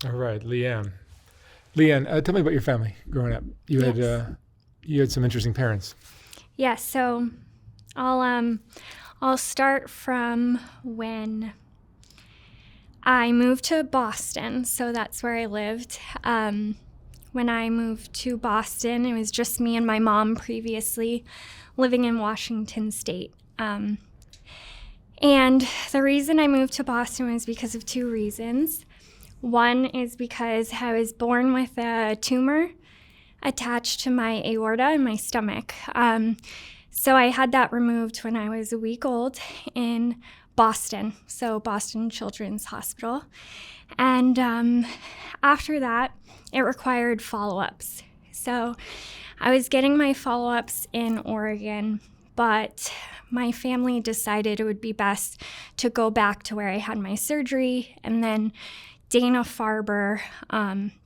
All right, Leanne. Leanne, tell me about your family growing up. You had some interesting parents. Yes, so I'll start from when I moved to Boston. So that's where I lived. When I moved to Boston, it was just me and my mom previously living in Washington State. And the reason I moved to Boston was because of two reasons. One is because I was born with a tumor attached to my aorta in my stomach. So I had that removed when I was a week old in Boston, so Boston Children's Hospital. And after that, it required follow-ups. So I was getting my follow-ups in Oregon, but my family decided it would be best to go back to where I had my surgery, and then Dana-Farber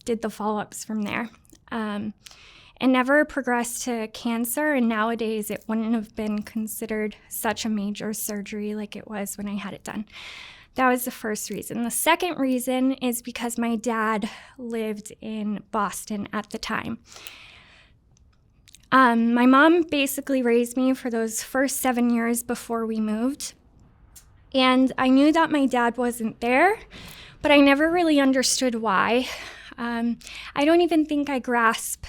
did the follow-ups from there. It never progressed to cancer, and nowadays it wouldn't have been considered such a major surgery like it was when I had it done. That was the first reason. The second reason is because my dad lived in Boston at the time. My mom basically raised me for those first 7 years before we moved, and I knew that my dad wasn't there, but I never really understood why. I don't even think I grasped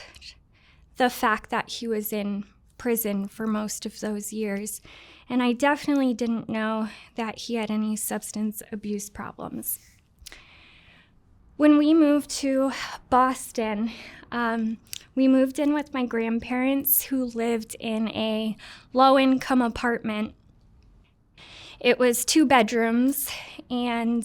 the fact that he was in prison for most of those years. And I definitely didn't know that he had any substance abuse problems. When we moved to Boston, we moved in with my grandparents who lived in a low-income apartment. It was 2 bedrooms, and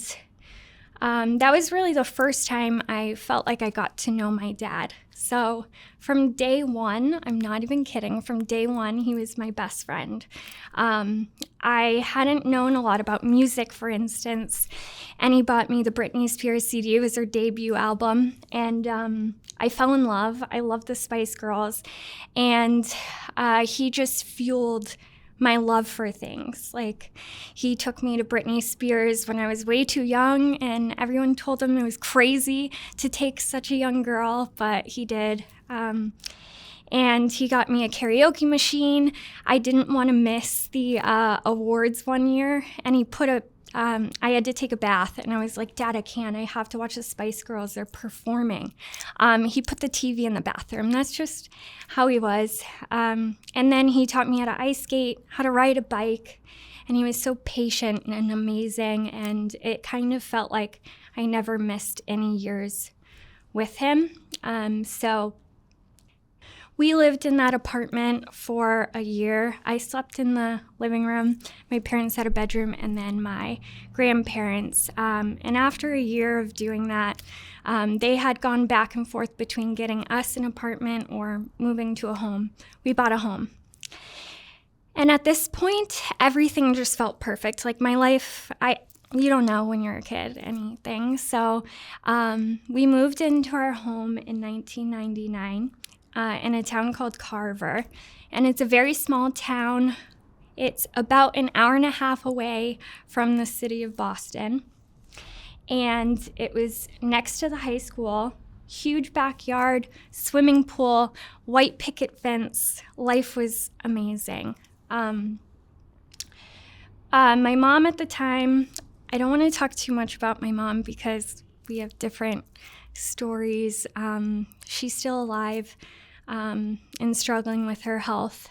that was really the first time I felt like I got to know my dad. So from day one, I'm not even kidding, from day one, he was my best friend. I hadn't known a lot about music, for instance, and he bought me the Britney Spears CD. It was her debut album, and I fell in love. I loved the Spice Girls, and he just fueled my love for things. Like, he took me to Britney Spears when I was way too young, and everyone told him it was crazy to take such a young girl, but he did. And he got me a karaoke machine. I didn't want to miss the awards one year, and he put I had to take a bath, and I was like, Dad, I can't. I have to watch the Spice Girls. They're performing. He put the TV in the bathroom. That's just how he was. And then he taught me how to ice skate, how to ride a bike, and he was so patient and amazing, and it kind of felt like I never missed any years with him. So we lived in that apartment for a year. I slept in the living room. My parents had a bedroom, and then my grandparents. And after a year of doing that, they had gone back and forth between getting us an apartment or moving to a home. We bought a home. And at this point, everything just felt perfect. Like, my life, you don't know when you're a kid anything. So we moved into our home in 1999. In a town called Carver, and it's a very small town. It's about an hour and a half away from the city of Boston, and it was next to the high school. Huge backyard, swimming pool, white picket fence. Life was amazing. My mom at the time, I don't want to talk too much about my mom because we have different stories. She's still alive. And struggling with her health.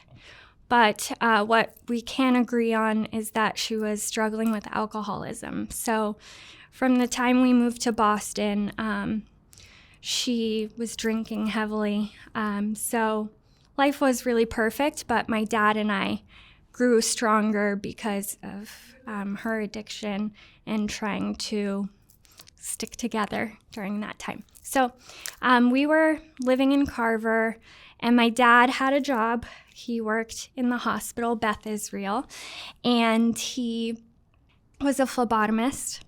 But what we can agree on is that she was struggling with alcoholism. So from the time we moved to Boston, she was drinking heavily. So life was really perfect, but my dad and I grew stronger because of her addiction and trying to stick together during that time. So we were living in Carver, and my dad had a job. He worked in the hospital, Beth Israel, and he was a phlebotomist.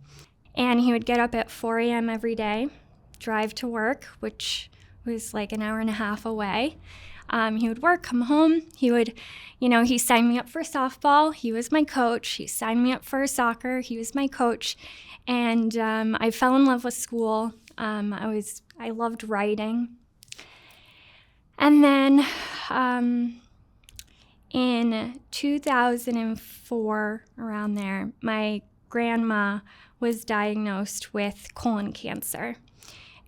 And he would get up at 4 a.m. every day, drive to work, which was like an hour and a half away. He would work, come home. He would, he signed me up for softball. He was my coach. He signed me up for soccer. He was my coach. And I fell in love with school. I loved writing. And then in 2004, around there, my grandma was diagnosed with colon cancer.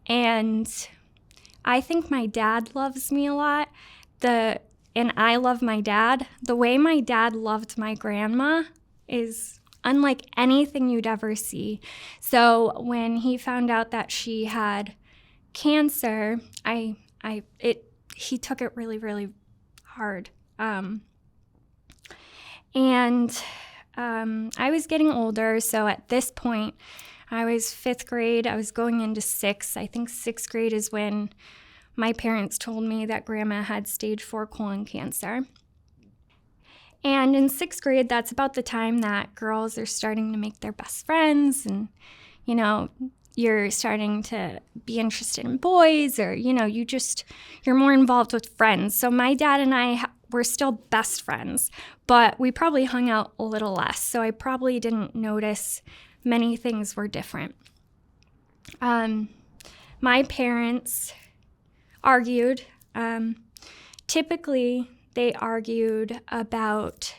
And I think my dad loves me a lot. And I love my dad. The way my dad loved my grandma is unlike anything you'd ever see. So when he found out that she had cancer, he took it really, really hard. I was getting older, so at this point, I was 5th grade. I was going into 6th. I think 6th grade is when my parents told me that grandma had stage 4 colon cancer. And in 6th grade, that's about the time that girls are starting to make their best friends and, you're starting to be interested in boys or, you're more involved with friends. So my dad and I were still best friends, but we probably hung out a little less. So I probably didn't notice many things were different. My parents argued. Typically, they argued about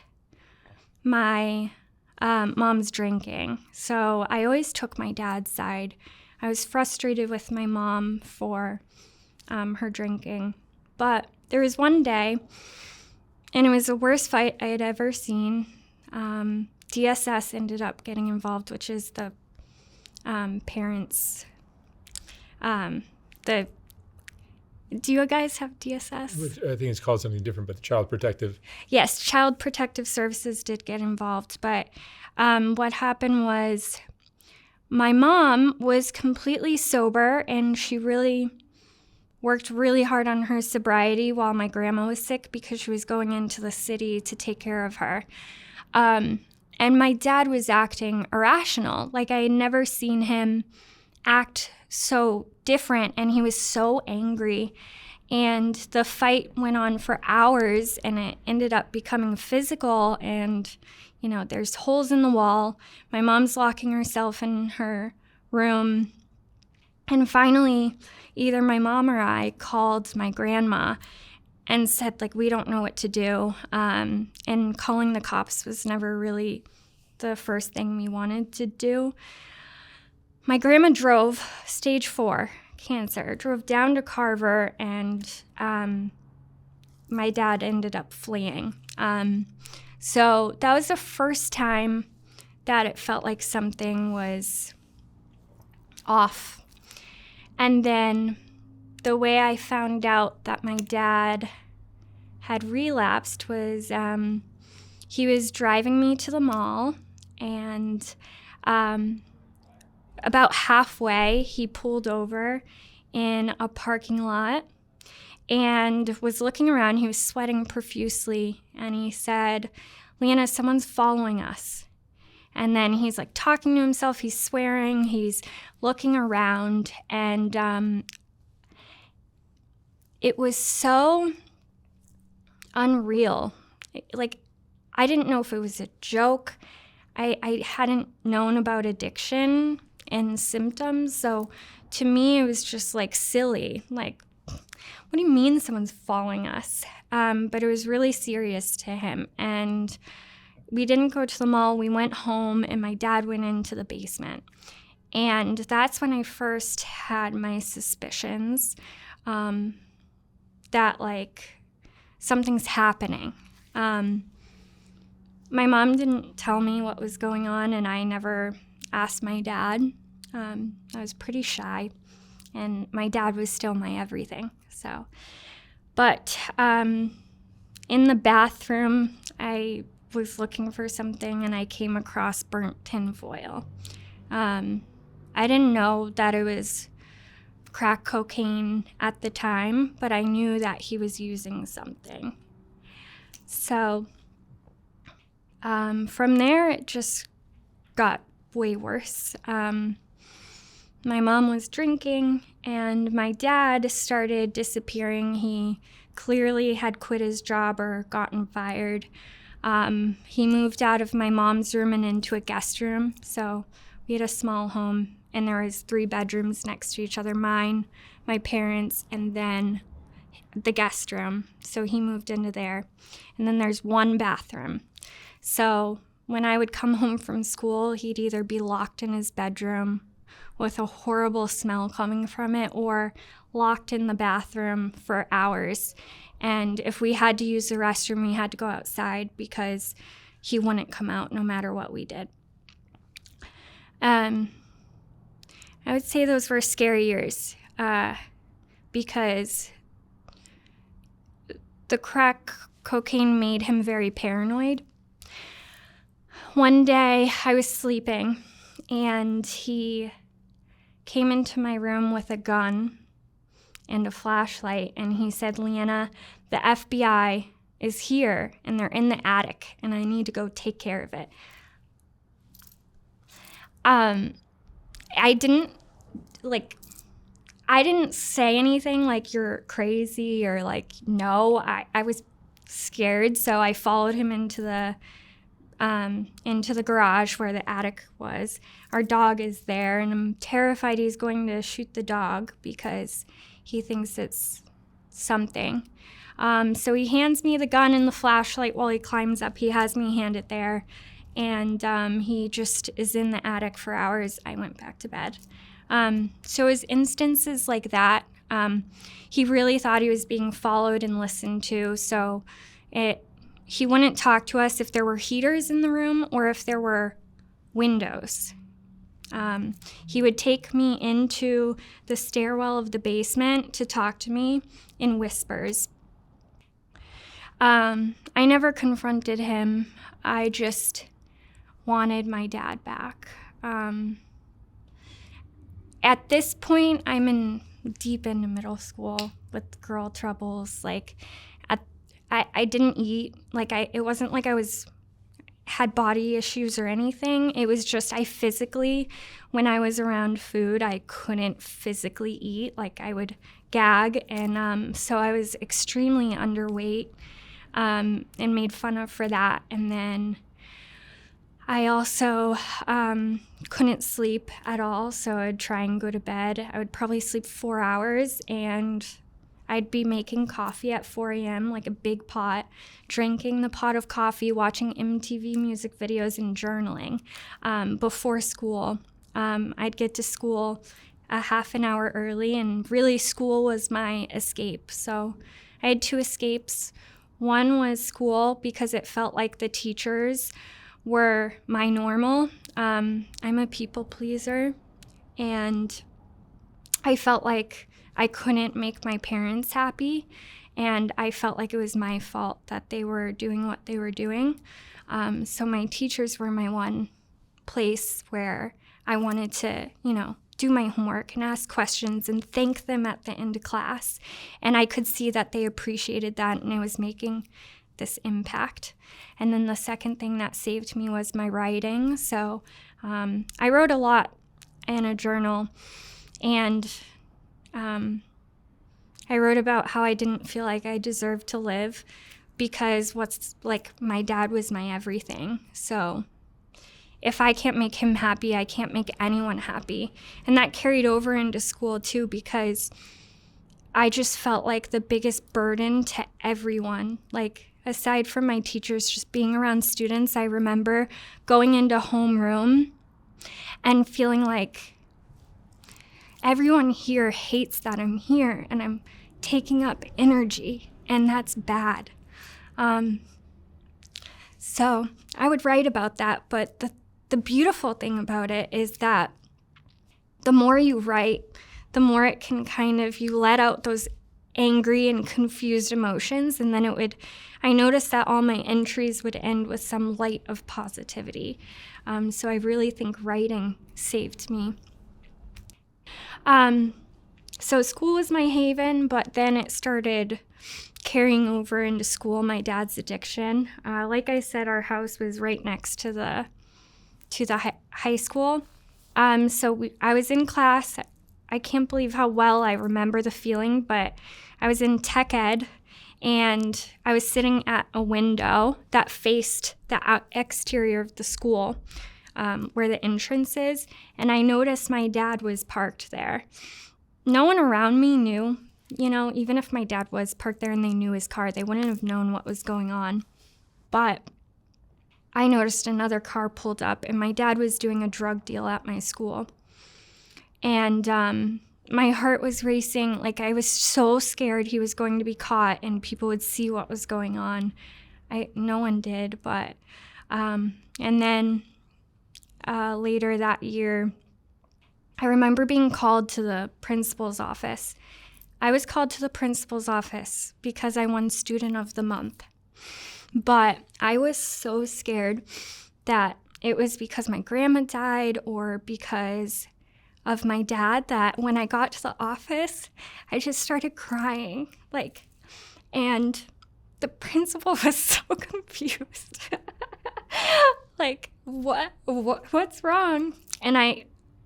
my mom's drinking. So I always took my dad's side. I was frustrated with my mom for her drinking. But there was one day, and it was the worst fight I had ever seen. DSS ended up getting involved, which is the parents. Do you guys have DSS? Which I think it's called something different, but the Child Protective. Yes, Child Protective Services did get involved. But what happened was my mom was completely sober, and she really worked really hard on her sobriety while my grandma was sick because she was going into the city to take care of her. And my dad was acting irrational. Like, I had never seen him act so different, and he was so angry. And the fight went on for hours, and it ended up becoming physical. And, there's holes in the wall. My mom's locking herself in her room. And finally, either my mom or I called my grandma and said, we don't know what to do. And calling the cops was never really the first thing we wanted to do. My grandma drove stage 4 cancer, drove down to Carver, and my dad ended up fleeing. So that was the first time that it felt like something was off. And then the way I found out that my dad had relapsed was he was driving me to the mall, and about halfway, he pulled over in a parking lot and was looking around. He was sweating profusely, and he said, "Leanna, someone's following us." And then he's talking to himself, he's swearing, he's looking around, and it was so unreal. I didn't know if it was a joke. I hadn't known about addiction and symptoms, so to me it was just silly. What do you mean someone's following us? But it was really serious to him, and we didn't go to the mall. We went home, and my dad went into the basement, and that's when I first had my suspicions that something's happening. My mom didn't tell me what was going on, and I never asked my dad. I was pretty shy, and my dad was still my everything. But in the bathroom, I was looking for something, and I came across burnt tinfoil. I didn't know that it was crack cocaine at the time, but I knew that he was using something. So from there, it just got way worse. My mom was drinking, and my dad started disappearing. He clearly had quit his job or gotten fired. He moved out of my mom's room and into a guest room. So we had a small home and there was 3 bedrooms next to each other, mine, my parents, and then the guest room. So he moved into there. And then there's 1 bathroom. So when I would come home from school, he'd either be locked in his bedroom with a horrible smell coming from it, or locked in the bathroom for hours. And if we had to use the restroom, we had to go outside because he wouldn't come out no matter what we did. I would say those were scary years because the crack cocaine made him very paranoid. One day I was sleeping and he came into my room with a gun and a flashlight, and he said, "Leanna, the FBI is here and they're in the attic and I need to go take care of it." I didn't say anything like "you're crazy" or like, no. I was scared, so I followed him into the garage where the attic was. Our dog is there, and I'm terrified he's going to shoot the dog because he thinks it's something. So he hands me the gun and the flashlight while he climbs up. He has me hand it there, and he just is in the attic for hours. I went back to bed. So his instances like that, he really thought he was being followed and listened to, so he wouldn't talk to us if there were heaters in the room or if there were windows. He would take me into the stairwell of the basement to talk to me in whispers. I never confronted him. I just wanted my dad back. At this point, I'm deep into middle school with girl troubles. Like, I didn't eat. It wasn't like I had body issues or anything. It was just when I was around food, I couldn't physically eat. Like, I would gag, and so I was extremely underweight and made fun of for that. And then I also couldn't sleep at all, so I'd try and go to bed. I would probably sleep 4 hours, and I'd be making coffee at 4 a.m., like a big pot, drinking the pot of coffee, watching MTV music videos, and journaling before school. I'd get to school a half an hour early, and really school was my escape. So I had 2 escapes. One was school because it felt like the teachers were my normal. I'm a people pleaser, and I felt like I couldn't make my parents happy, and I felt like it was my fault that they were doing what they were doing. So my teachers were my one place where I wanted to, do my homework and ask questions and thank them at the end of class. And I could see that they appreciated that, and I was making this impact. And then the second thing that saved me was my writing. So I wrote a lot in a journal, and I wrote about how I didn't feel like I deserved to live because my dad was my everything. So if I can't make him happy, I can't make anyone happy. And that carried over into school too, because I just felt like the biggest burden to everyone. Like, aside from my teachers, just being around students, I remember going into homeroom and feeling like everyone here hates that I'm here and I'm taking up energy, and that's bad. So I would write about that, but the beautiful thing about it is that the more you write, the more it can you let out those angry and confused emotions, and then I noticed that all my entries would end with some light of positivity. So I really think writing saved me. So school was my haven, but then it started carrying over into school, my dad's addiction. Like I said, our house was right next to the high school. So I was in class. I can't believe how well I remember the feeling, but I was in tech ed, and I was sitting at a window that faced the exterior of the school. where the entrance is, and I noticed my dad was parked there. No one around me knew, even if my dad was parked there and they knew his car, they wouldn't have known what was going on. But I noticed another car pulled up, and my dad was doing a drug deal at my school. And my heart was racing. Like, I was so scared he was going to be caught and people would see what was going on. No one did, but and then later that year, I remember being called to the principal's office. I was called to the principal's office because I won Student of the Month. But I was so scared that it was because my grandma died or because of my dad that when I got to the office, I just started crying. And the principal was so confused. What's wrong? And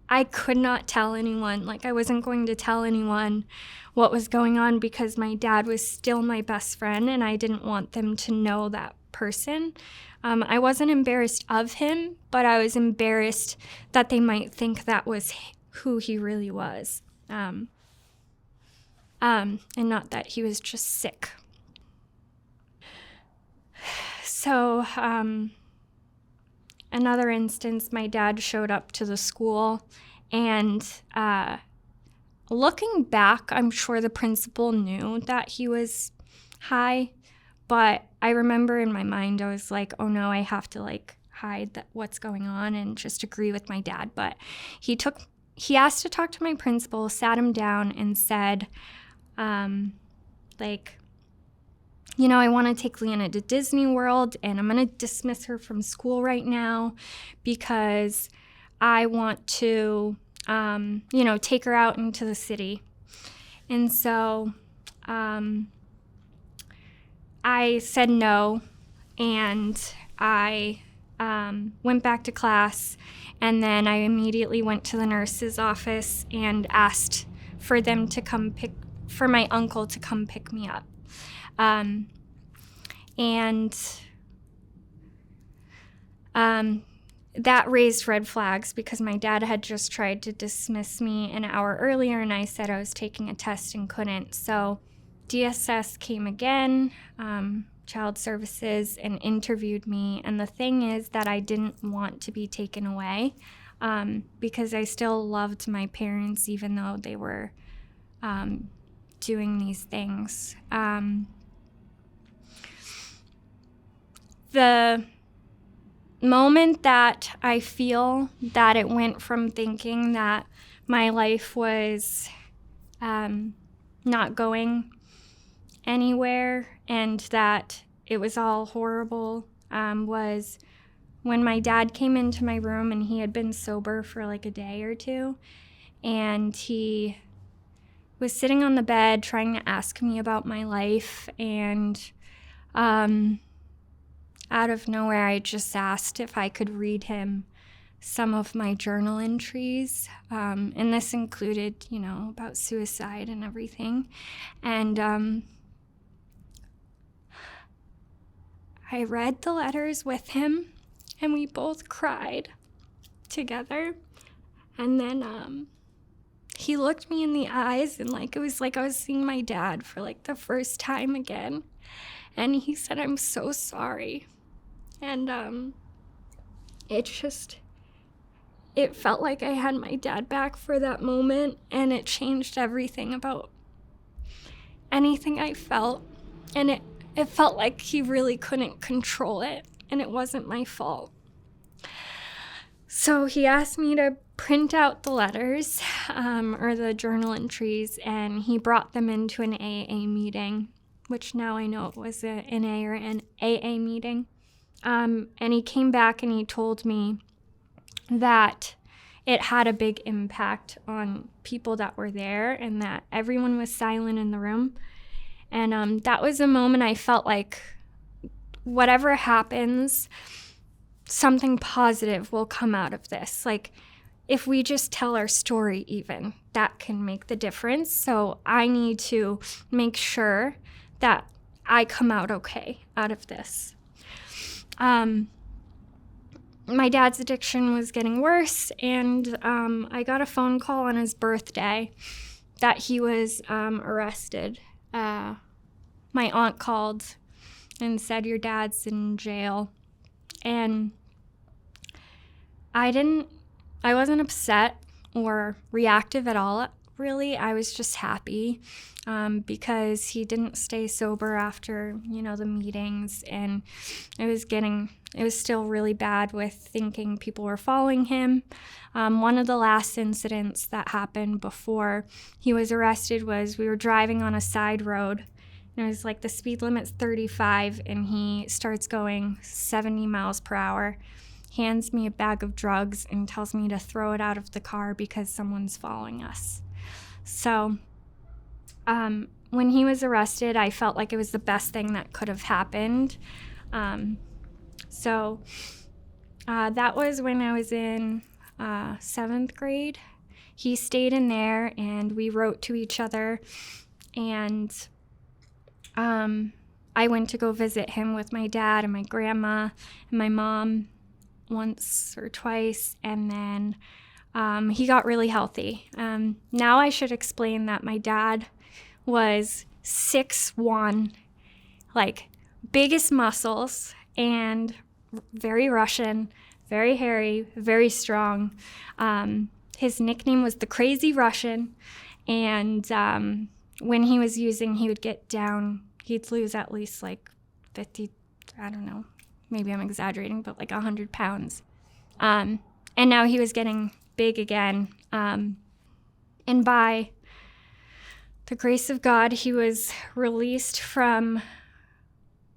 I could not tell anyone. I wasn't going to tell anyone what was going on because my dad was still my best friend and I didn't want them to know that person. I wasn't embarrassed of him, but I was embarrassed that they might think that was who he really was. And not that he was just sick. So, another instance, my dad showed up to the school, and looking back, I'm sure the principal knew that he was high, but I remember in my mind, I was like, oh no, I have to hide what's going on and just agree with my dad. But he asked to talk to my principal, sat him down and said, I want to take Leanna to Disney World and I'm going to dismiss her from school right now because I want to, take her out into the city. And so I said no, and I went back to class, and then I immediately went to the nurse's office and asked for them to for my uncle to come pick me up. That raised red flags because my dad had just tried to dismiss me an hour earlier, and I said I was taking a test and couldn't. So DSS came again, Child Services, and interviewed me. And the thing is that I didn't want to be taken away because I still loved my parents even though they were doing these things. The moment that I feel that it went from thinking that my life was not going anywhere and that it was all horrible was when my dad came into my room, and he had been sober for a day or two, and he was sitting on the bed trying to ask me about my life, and out of nowhere, I just asked if I could read him some of my journal entries. And this included, about suicide and everything. And I read the letters with him, and we both cried together. And then he looked me in the eyes, and it was like I was seeing my dad for the first time again. And he said, "I'm so sorry." And it felt like I had my dad back for that moment, and it changed everything about anything I felt. And it felt like he really couldn't control it, and it wasn't my fault. So he asked me to print out the letters or the journal entries, and he brought them into an AA meeting, which now I know it was an A or an AA meeting. And he came back and he told me that it had a big impact on people that were there and that everyone was silent in the room. And that was a moment I felt like whatever happens, something positive will come out of this. If we just tell our story even, that can make the difference. So I need to make sure that I come out okay out of this. my dad's addiction was getting worse, and I got a phone call on his birthday that he was arrested. My aunt called and said, your dad's in jail. And I wasn't upset or reactive at all, really. I was just happy because he didn't stay sober after, the meetings, and it was still really bad with thinking people were following him. One of the last incidents that happened before he was arrested was we were driving on a side road, and it was like the speed limit's 35, and he starts going 70 miles per hour, hands me a bag of drugs, and tells me to throw it out of the car because someone's following us. So when he was arrested, I felt like it was the best thing that could have happened. So that was when I was in 7th grade. He stayed in there, and we wrote to each other, and I went to go visit him with my dad and my grandma and my mom once or twice, and then he got really healthy. Now I should explain that my dad was 6'1", like biggest muscles, and very Russian, very hairy, very strong. His nickname was the Crazy Russian, and when he was using, he would get down, he'd lose at least like 50, I don't know, maybe I'm exaggerating, but like 100 pounds. And now he was getting big again. And by the grace of God, he was released from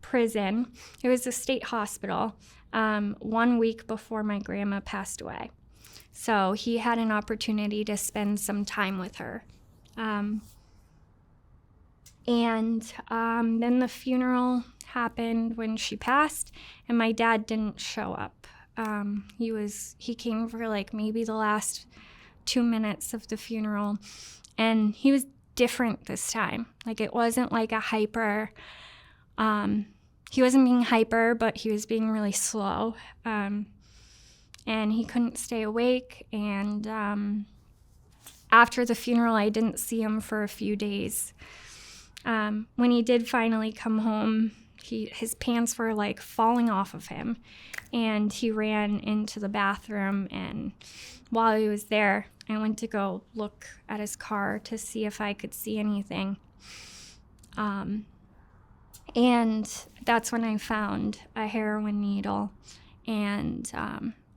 prison. It was a state hospital 1 week before my grandma passed away. So he had an opportunity to spend some time with her. And then the funeral happened when she passed, and my dad didn't show up. He came for like maybe the last 2 minutes of the funeral, and he was different this time. Like, it wasn't like a hyper, he wasn't being hyper, but he was being really slow. And he couldn't stay awake, and after the funeral, I didn't see him for a few days. When he did finally come home, his pants were like falling off of him, and he ran into the bathroom, and while he was there, I went to go look at his car to see if I could see anything. And that's when I found a heroin needle, and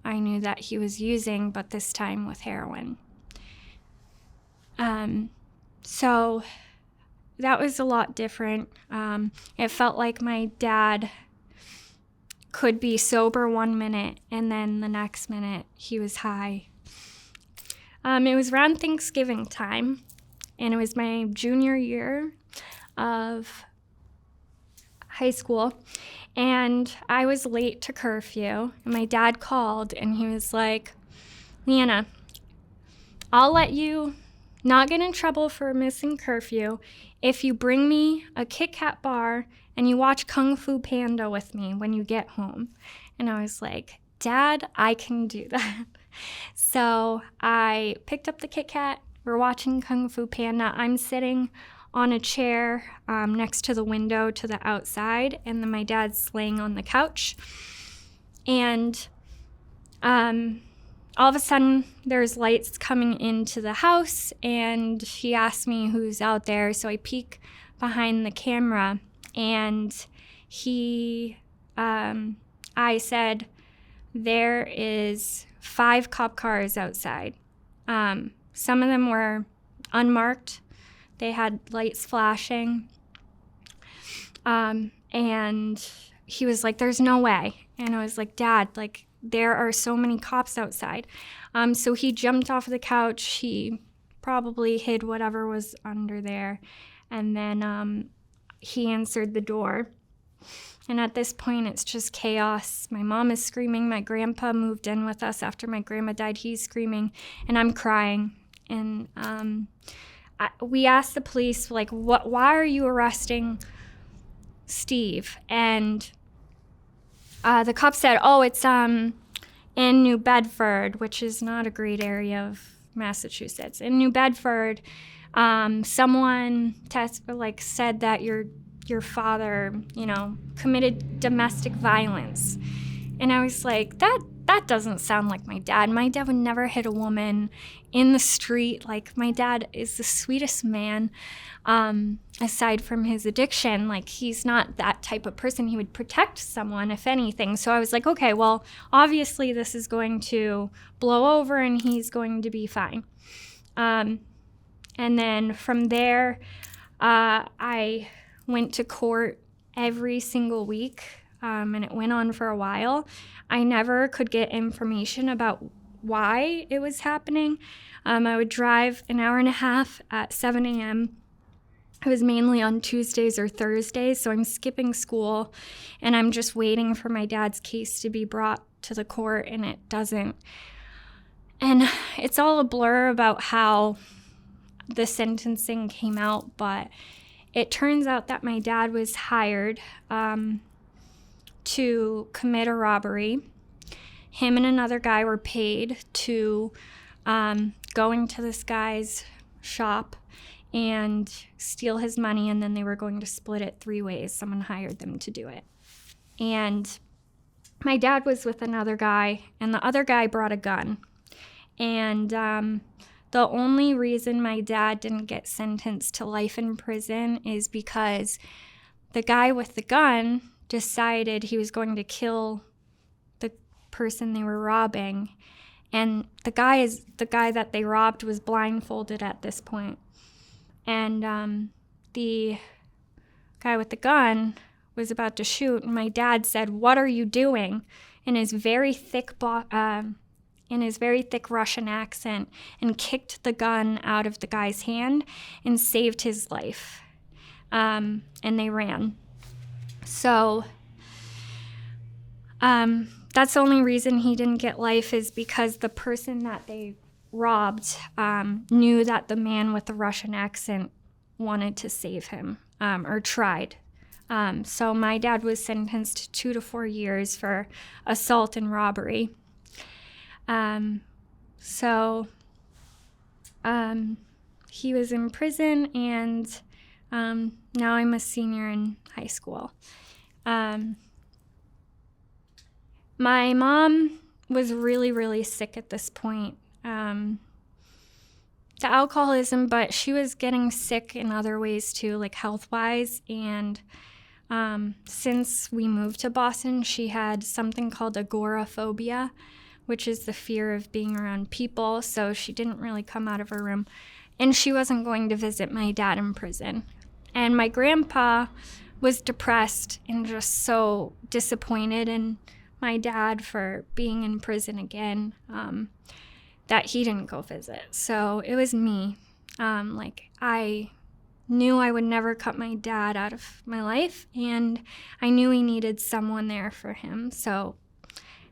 I knew that he was using, but this time with heroin. So that was a lot different. It felt like my dad could be sober 1 minute, and then the next minute he was high. It was around Thanksgiving time, and it was my junior year of high school, and I was late to curfew, and my dad called, and he was like, Leanna, I'll let you not get in trouble for missing curfew if you bring me a Kit Kat bar and you watch Kung Fu Panda with me when you get home. And I was like, Dad, I can do that. So I picked up the Kit Kat. We're watching Kung Fu Panda. I'm sitting on a chair next to the window to the outside, and then my dad's laying on the couch. And all of a sudden, there's lights coming into the house, and he asked me who's out there. So I peek behind the camera, and I said, there is 5 cop cars outside. Some of them were unmarked. They had lights flashing. And he was like, there's no way. And I was like, Dad, like, there are so many cops outside. So he jumped off the couch. He probably hid whatever was under there. And then he answered the door. And at this point, it's just chaos. My mom is screaming. My grandpa moved in with us after my grandma died. He's screaming, and I'm crying. And we asked the police, like, why are you arresting Steve? And the cop said, oh, it's in New Bedford, which is not a great area of Massachusetts. In New Bedford, someone said that your father, committed domestic violence. And I was like, that doesn't sound like my dad. My dad would never hit a woman in the street. Like, my dad is the sweetest man. Aside from his addiction, like, he's not that type of person. He would protect someone, if anything. So I was like, okay, well, obviously this is going to blow over and he's going to be fine. And then from there, I went to court every single week, and it went on for a while. I never could get information about why it was happening. I would drive an hour and a half at 7 a.m. It was mainly on Tuesdays or Thursdays, so I'm skipping school, and I'm just waiting for my dad's case to be brought to the court, and it doesn't. And it's all a blur about how the sentencing came out, but it turns out that my dad was hired to commit a robbery. Him and another guy were paid to go into this guy's shop and steal his money, and then they were going to split it 3 ways. Someone hired them to do it. And my dad was with another guy, and the other guy brought a gun. And the only reason my dad didn't get sentenced to life in prison is because the guy with the gun decided he was going to kill the person they were robbing. And the guy that they robbed was blindfolded at this point. And the guy with the gun was about to shoot, and my dad said, "What are you doing?" in his very thick Russian accent, and kicked the gun out of the guy's hand and saved his life. And they ran. So that's the only reason he didn't get life, is because the person that they robbed knew that the man with the Russian accent wanted to save him, or tried. So my dad was sentenced to 2 to 4 years for assault and robbery. He was in prison, and now I'm a senior in high school. My mom was really, really sick at this point. To alcoholism, but she was getting sick in other ways too, like health-wise. And since we moved to Boston, she had something called agoraphobia, which is the fear of being around people. So she didn't really come out of her room. And she wasn't going to visit my dad in prison. And my grandpa was depressed and just so disappointed in my dad for being in prison again, that he didn't go visit. So it was me. I knew I would never cut my dad out of my life, and I knew he needed someone there for him. So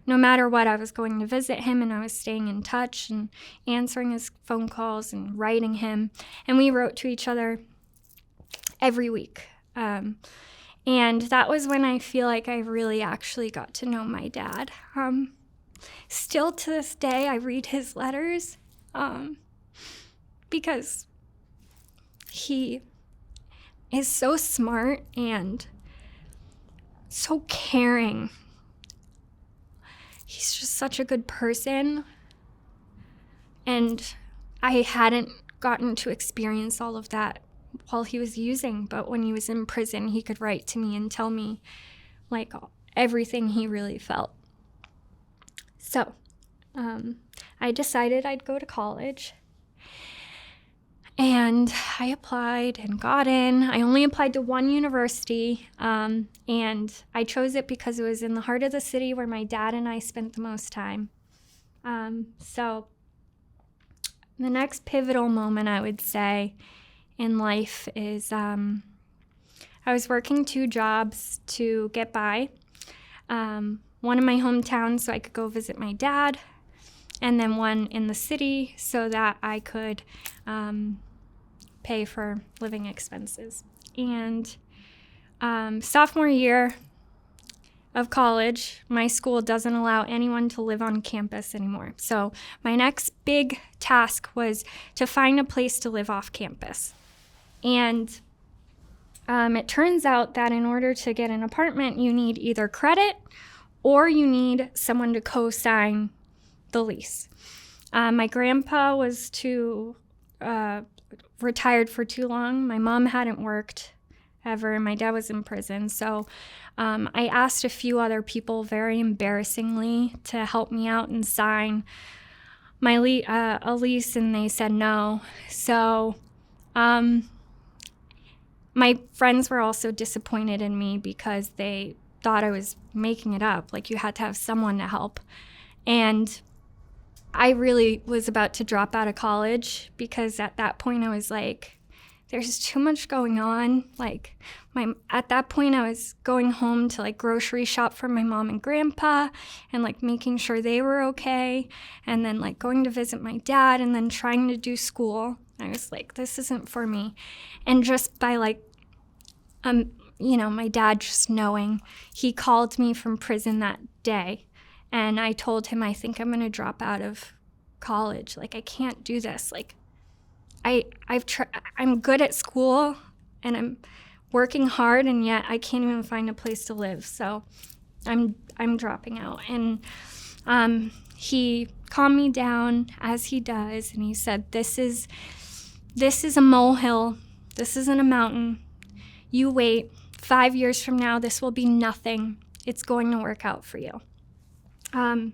no matter what, I was going to visit him, and I was staying in touch and answering his phone calls and writing him. And we wrote to each other every week. And that was when I feel like I really actually got to know my dad. Still to this day, I read his letters because he is so smart and so caring. He's just such a good person. And I hadn't gotten to experience all of that while he was using, but when he was in prison, he could write to me and tell me like everything he really felt. So I decided I'd go to college, and I applied and got in. I only applied to one university, and I chose it because it was in the heart of the city where my dad and I spent the most time. So the next pivotal moment, I would say, in life is I was working 2 jobs to get by. One in my hometown so I could go visit my dad, and then one in the city so that I could pay for living expenses. And sophomore year, of college, my school doesn't allow anyone to live on campus anymore. So my next big task was to find a place to live off campus. And it turns out that in order to get an apartment, you need either credit or you need someone to co-sign the lease. My grandpa was retired for too long. My mom hadn't worked ever, and my dad was in prison. So I asked a few other people very embarrassingly to help me out and sign my a lease, and they said no. So my friends were also disappointed in me because they thought I was making it up, like you had to have someone to help. And I really was about to drop out of college because at that point I was like, there's too much going on. Like at that point I was going home to like grocery shop for my mom and grandpa and like making sure they were okay, and then like going to visit my dad and then trying to do school. I was like, this isn't for me. And just by like, my dad just knowing, he called me from prison that day, and I told him, I think I'm going to drop out of college. Like, I can't do this. Like, I'm good at school and I'm working hard, and yet I can't even find a place to live. So I'm dropping out. And he calmed me down as he does, and he said, this is a molehill. This isn't a mountain. You wait. 5 years from now, this will be nothing. It's going to work out for you. And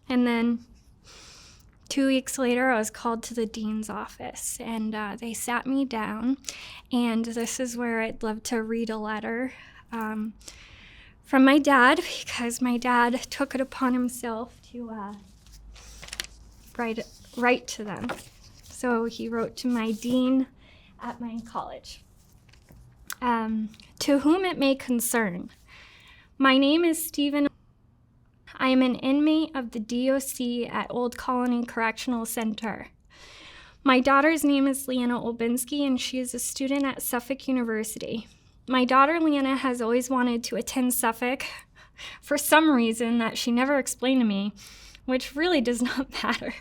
then 2 weeks later, I was called to the dean's office, and they sat me down. And this is where I'd love to read a letter from my dad, because my dad took it upon himself to write to them. So he wrote to my dean at my college. To whom it may concern, my name is Stephen. I am an inmate of the DOC at Old Colony Correctional Center. My daughter's name is Leanna Olbinski, and she is a student at Suffolk University. My daughter Leanna has always wanted to attend Suffolk for some reason that she never explained to me, which really does not matter.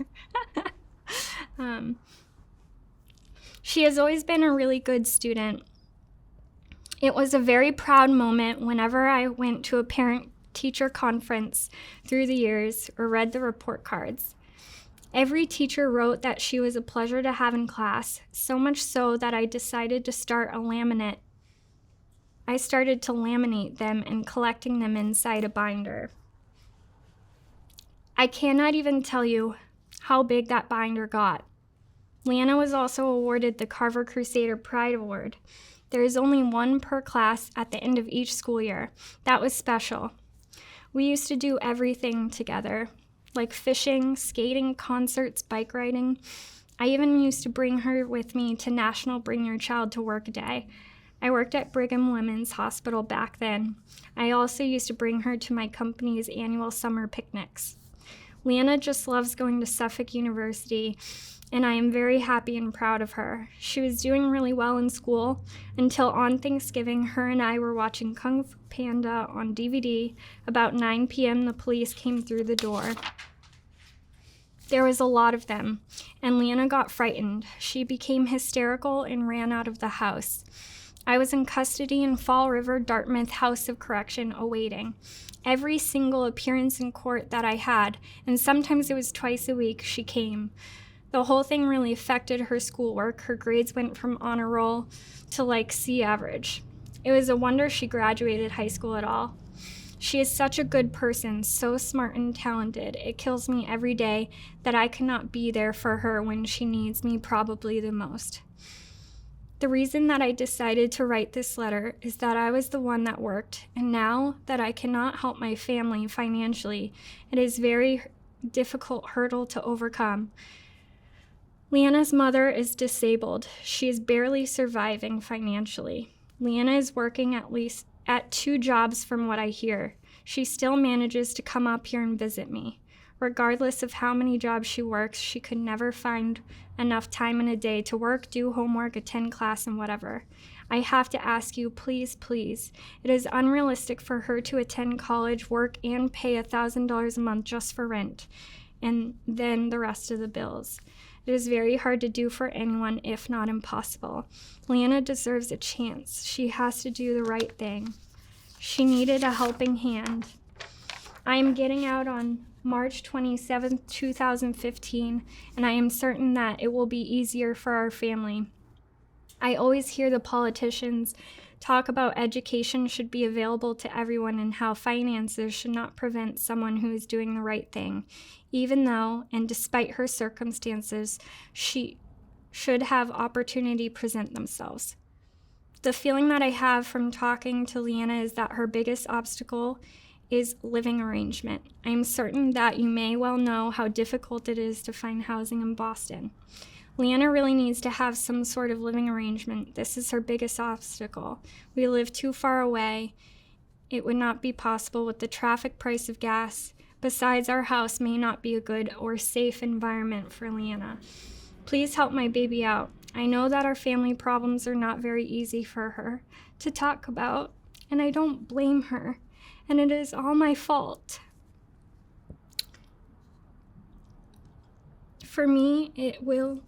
She has always been a really good student. It was a very proud moment whenever I went to a parent-teacher conference through the years or read the report cards. Every teacher wrote that she was a pleasure to have in class, so much so that I decided to start a laminate. I started to laminate them and collecting them inside a binder. I cannot even tell you how big that binder got. Leanna was also awarded the Carver Crusader Pride Award. There is only one per class at the end of each school year. That was special. We used to do everything together, like fishing, skating, concerts, bike riding. I even used to bring her with me to National Bring Your Child to Work Day. I worked at Brigham Women's Hospital back then. I also used to bring her to my company's annual summer picnics. Leanna just loves going to Suffolk University, and I am very happy and proud of her. She was doing really well in school until on Thanksgiving, her and I were watching Kung Fu Panda on DVD. About 9 p.m., the police came through the door. There was a lot of them, and Leanna got frightened. She became hysterical and ran out of the house. I was in custody in Fall River, Dartmouth House of Correction, awaiting. Every single appearance in court that I had, and sometimes it was twice a week, she came. The whole thing really affected her schoolwork. Her grades went from honor roll to like C average. It was a wonder she graduated high school at all. She is such a good person, so smart and talented. It kills me every day that I cannot be there for her when she needs me probably the most. The reason that I decided to write this letter is that I was the one that worked, and now that I cannot help my family financially, it is a very difficult hurdle to overcome. Leanna's mother is disabled. She is barely surviving financially. Leanna is working at least at 2 jobs from what I hear. She still manages to come up here and visit me. Regardless of how many jobs she works, she could never find enough time in a day to work, do homework, attend class, and whatever. I have to ask you, please, please. It is unrealistic for her to attend college, work, and pay $1,000 a month just for rent, and then the rest of the bills. It is very hard to do for anyone, if not impossible. Leanna deserves a chance. She has to do the right thing. She needed a helping hand. I am getting out on March 27, 2015, and I am certain that it will be easier for our family. I always hear the politicians talk about education should be available to everyone and how finances should not prevent someone who is doing the right thing, even though, and despite her circumstances, she should have opportunity present themselves. The feeling that I have from talking to Leanna is that her biggest obstacle is living arrangement. I am certain that you may well know how difficult it is to find housing in Boston. Leanna really needs to have some sort of living arrangement. This is her biggest obstacle. We live too far away. It would not be possible with the traffic, price of gas. Besides, our house may not be a good or safe environment for Leanna. Please help my baby out. I know that our family problems are not very easy for her to talk about, and I don't blame her. And it is all my fault. For me, it will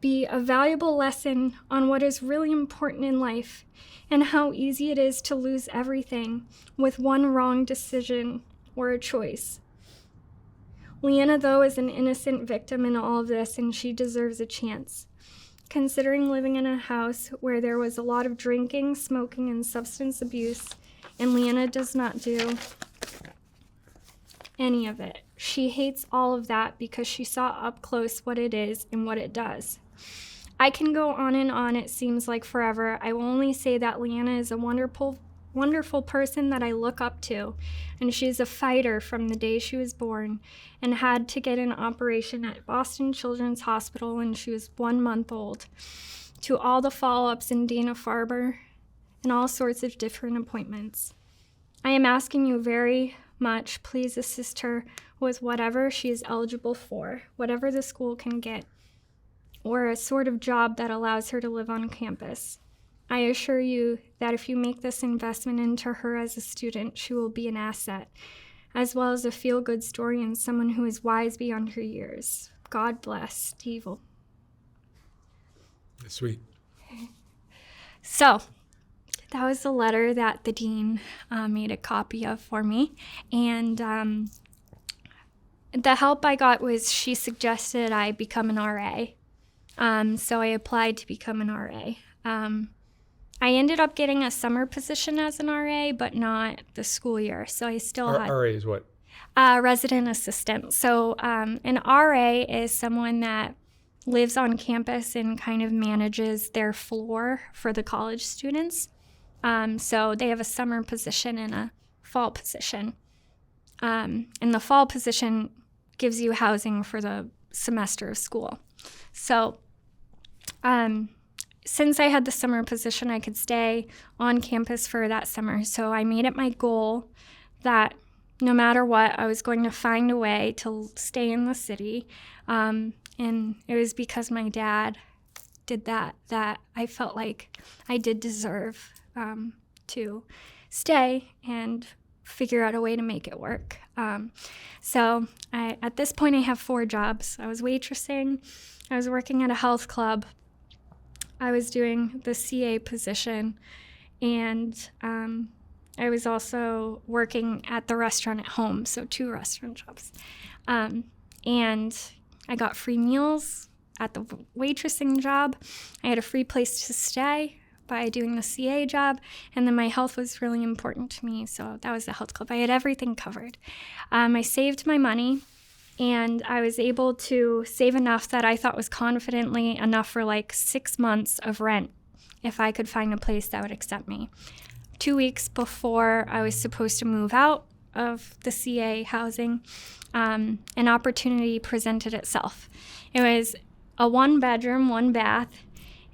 be a valuable lesson on what is really important in life and how easy it is to lose everything with one wrong decision or a choice. Leanna, though, is an innocent victim in all of this, and she deserves a chance. Considering living in a house where there was a lot of drinking, smoking, and substance abuse, and Leanna does not do any of it. She hates all of that because she saw up close what it is and what it does. I can go on and on, it seems like forever. I will only say that Leanna is a wonderful person that I look up to, and she's a fighter from the day she was born and had to get an operation at Boston Children's Hospital when she was 1 month old, to all the follow-ups in Dana-Farber and all sorts of different appointments. I am asking you very much, please assist her with whatever she is eligible for, whatever the school can get, or a sort of job that allows her to live on campus. I assure you that if you make this investment into her as a student, she will be an asset, as well as a feel-good story and someone who is wise beyond her years. God bless, Steve. Sweet. So, that was the letter that the dean made a copy of for me. And the help I got was she suggested I become an RA. So I applied to become an RA. I ended up getting a summer position as an RA, but not the school year. So I still had... RA is what? Resident assistant. So an RA is someone that lives on campus and kind of manages their floor for the college students. So they have a summer position and a fall position. And the fall position gives you housing for the semester of school. So since I had the summer position, I could stay on campus for that summer. So I made it my goal that no matter what, I was going to find a way to stay in the city. And it was because my dad did that I felt like I did deserve to stay and figure out a way to make it work. So at this point, I have 4 jobs. I was waitressing. I was working at a health club. I was doing the CA position, and I was also working at the restaurant at home, so 2 restaurant jobs. And I got free meals at the waitressing job. I had a free place to stay by doing the CA job, and then my health was really important to me, so that was the health club. I had everything covered. I saved my money, and I was able to save enough that I thought was confidently enough for like 6 months of rent if I could find a place that would accept me. 2 weeks before I was supposed to move out of the CA housing, an opportunity presented itself. It was a 1-bedroom, 1-bath.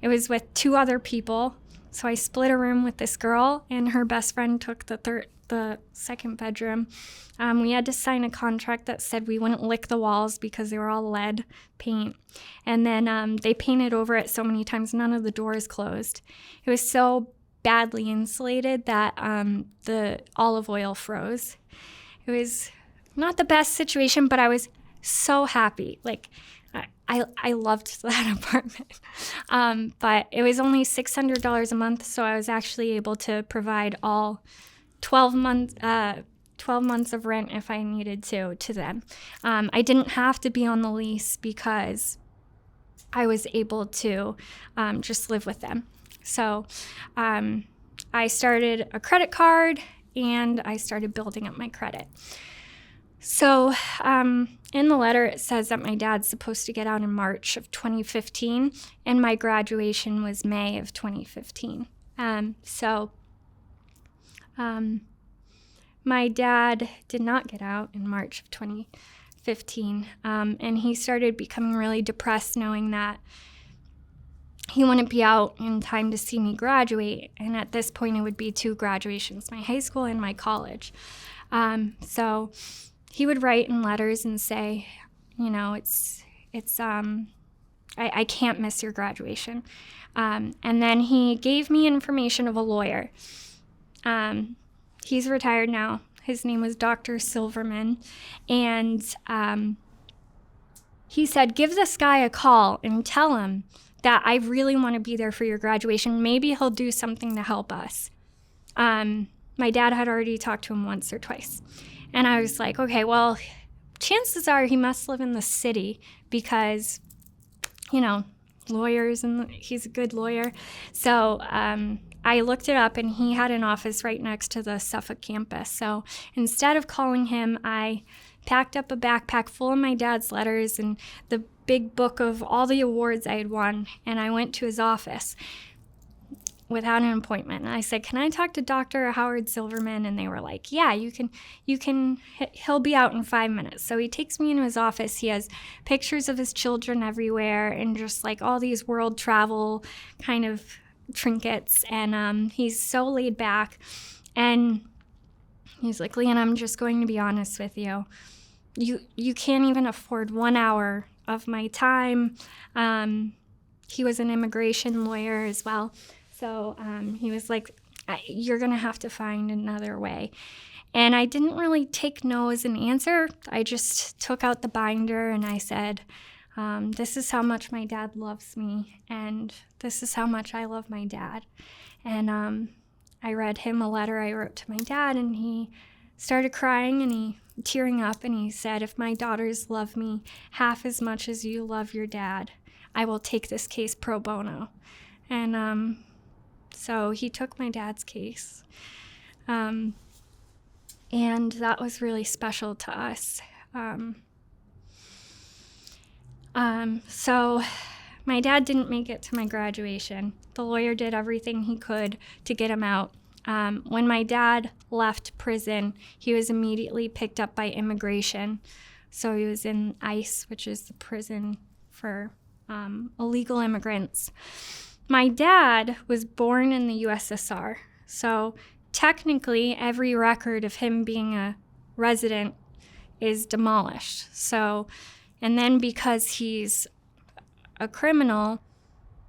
It was with 2 other people. So I split a room with this girl, and her best friend took the the second bedroom. We had to sign a contract that said we wouldn't lick the walls because they were all lead paint. And then they painted over it so many times, none of the doors closed. It was so badly insulated that the olive oil froze. It was not the best situation, but I was so happy. Like, I loved that apartment. But it was only $600 a month, so I was actually able to provide all 12 months of rent if I needed to them. I didn't have to be on the lease because I was able to just live with them. So I started a credit card and I started building up my credit. So in the letter, it says that my dad's supposed to get out in March of 2015, and my graduation was May of 2015. My dad did not get out in March of 2015, and he started becoming really depressed knowing that he wouldn't be out in time to see me graduate, and at this point it would be 2 graduations, my high school and my college. So he would write in letters and say, you know, I can't miss your graduation. And then he gave me information of a lawyer. He's retired now. His name was Dr. Silverman. And he said, give this guy a call and tell him that I really want to be there for your graduation. Maybe he'll do something to help us. My dad had already talked to him once or twice. And I was like, okay, well, chances are he must live in the city because, you know, lawyers, and he's a good lawyer. So I looked it up, and he had an office right next to the Suffolk campus. So instead of calling him, I packed up a backpack full of my dad's letters and the big book of all the awards I had won, and I went to his office without an appointment. And I said, can I talk to Dr. Howard Silverman? And they were like, yeah, you can, he'll be out in 5 minutes. So he takes me into his office. He has pictures of his children everywhere and just like all these world travel kind of trinkets. And he's so laid back. And he's like, Leanna, I'm just going to be honest with you. You can't even afford 1 hour of my time. He was an immigration lawyer as well. So he was like, you're going to have to find another way. And I didn't really take no as an answer. I just took out the binder and I said, this is how much my dad loves me, and this is how much I love my dad. And I read him a letter I wrote to my dad, and he started crying and he tearing up, and he said, if my daughters love me half as much as you love your dad, I will take this case pro bono. And so he took my dad's case. And that was really special to us. So my dad didn't make it to my graduation. The lawyer did everything he could to get him out. When my dad left prison, he was immediately picked up by immigration. So he was in ICE, which is the prison for illegal immigrants. My dad was born in the USSR. So technically, every record of him being a resident is demolished. So, and then because he's a criminal,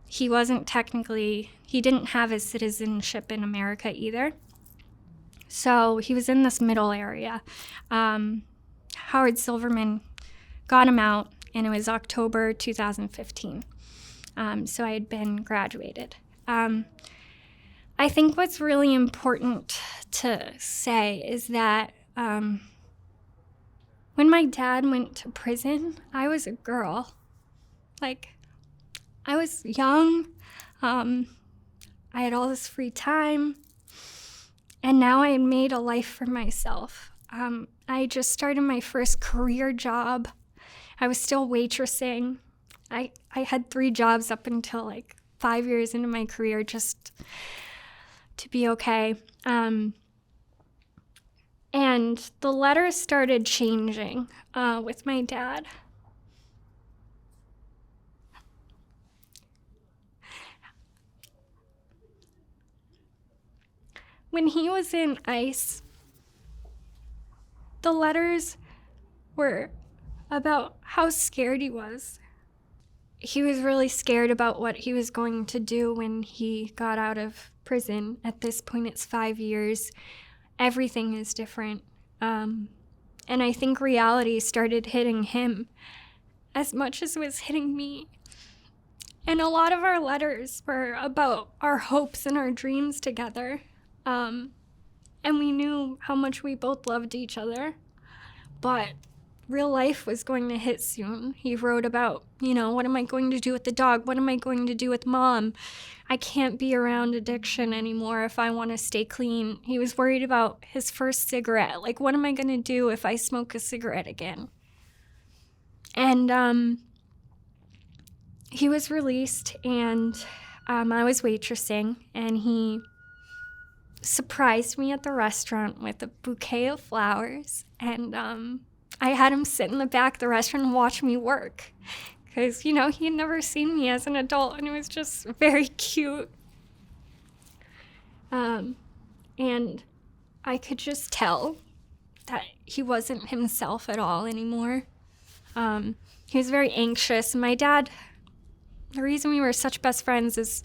he didn't have his citizenship in America either. So he was in this middle area. Howard Silverman got him out, and it was October 2015. So I had been graduated. I think what's really important to say is that when my dad went to prison, I was a girl. Like, I was young. I had all this free time. And now I had made a life for myself. I just started my first career job. I was still waitressing. I had 3 jobs up until like 5 years into my career just to be okay. And the letters started changing with my dad. When he was in ICE, The letters were about how scared he was. He was really scared about what he was going to do when he got out of prison. At this point, it's 5 years. Everything is different. And I think reality started hitting him as much as it was hitting me. And a lot of our letters were about our hopes and our dreams together. And we knew how much we both loved each other. But real life was going to hit soon. He wrote about, what am I going to do with the dog? What am I going to do with mom? I can't be around addiction anymore if I want to stay clean. He was worried about his first cigarette. Like, what am I going to do if I smoke a cigarette again? And he was released, and I was waitressing, and he surprised me at the restaurant with a bouquet of flowers. And I had him sit in the back of the restaurant and watch me work because, he had never seen me as an adult, and it was just very cute. And I could just tell that he wasn't himself at all anymore. He was very anxious. My dad, the reason we were such best friends is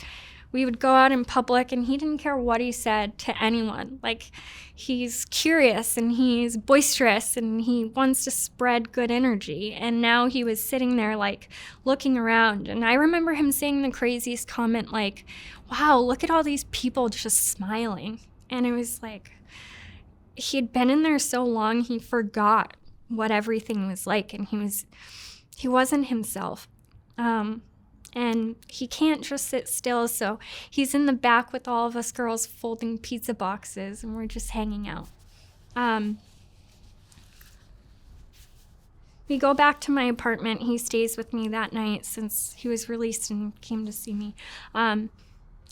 we would go out in public and he didn't care what he said to anyone. Like, he's curious and he's boisterous and he wants to spread good energy. And now he was sitting there, like, looking around. And I remember him saying the craziest comment, like, wow, look at all these people just smiling. And it was like, he had been in there so long, he forgot what everything was like. And he wasn't himself. And he can't just sit still, so he's in the back with all of us girls folding pizza boxes, and we're just hanging out. We go back to my apartment. He stays with me that night since he was released and came to see me. And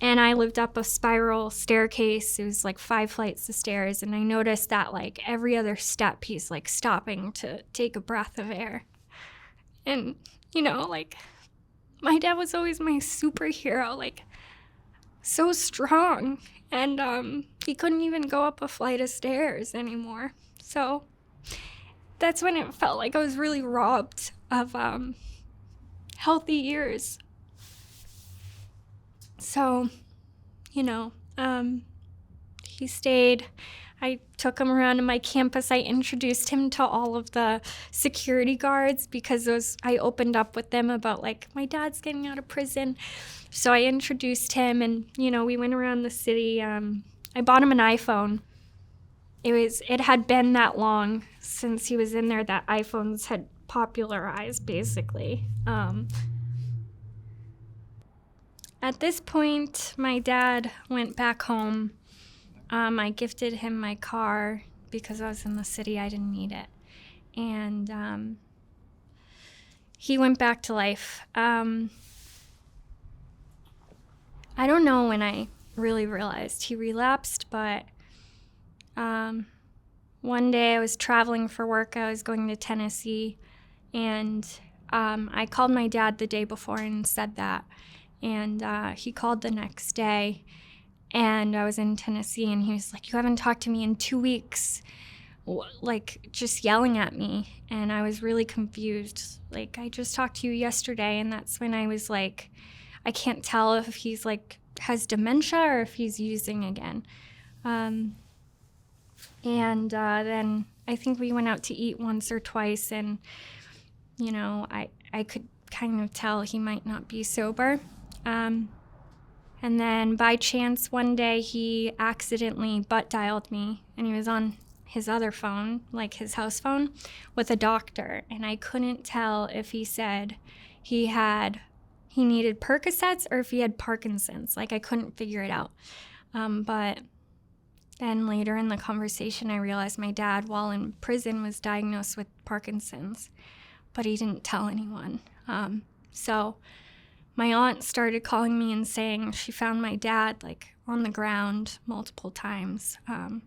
I lived up a spiral staircase. It was like 5 flights of stairs, and I noticed that, like, every other step he's, like, stopping to take a breath of air. And, my dad was always my superhero, like, so strong. And he couldn't even go up a flight of stairs anymore. So that's when it felt like I was really robbed of healthy years. So, he stayed. I took him around to my campus. I introduced him to all of the security guards because I opened up with them about, like, my dad's getting out of prison. So I introduced him, and, we went around the city. I bought him an iPhone. It had been that long since he was in there that iPhones had popularized, basically. At this point, my dad went back home. I gifted him my car because I was in the city. I didn't need it. And he went back to life. I don't know when I really realized he relapsed, but one day I was traveling for work. I was going to Tennessee, and I called my dad the day before and said that. And he called the next day. And I was in Tennessee, and he was like, you haven't talked to me in 2 weeks, like, just yelling at me. And I was really confused. Like, I just talked to you yesterday, and that's when I was like, I can't tell if he's, like, has dementia or if he's using again. And then I think we went out to eat once or twice, and, I could kind of tell he might not be sober. And then by chance one day he accidentally butt dialed me, and he was on his other phone, like his house phone, with a doctor. And I couldn't tell if he said he needed Percocets or if he had Parkinson's. Like, I couldn't figure it out. But then later in the conversation, I realized my dad, while in prison, was diagnosed with Parkinson's, but he didn't tell anyone. So my aunt started calling me and saying she found my dad, like, on the ground multiple times. And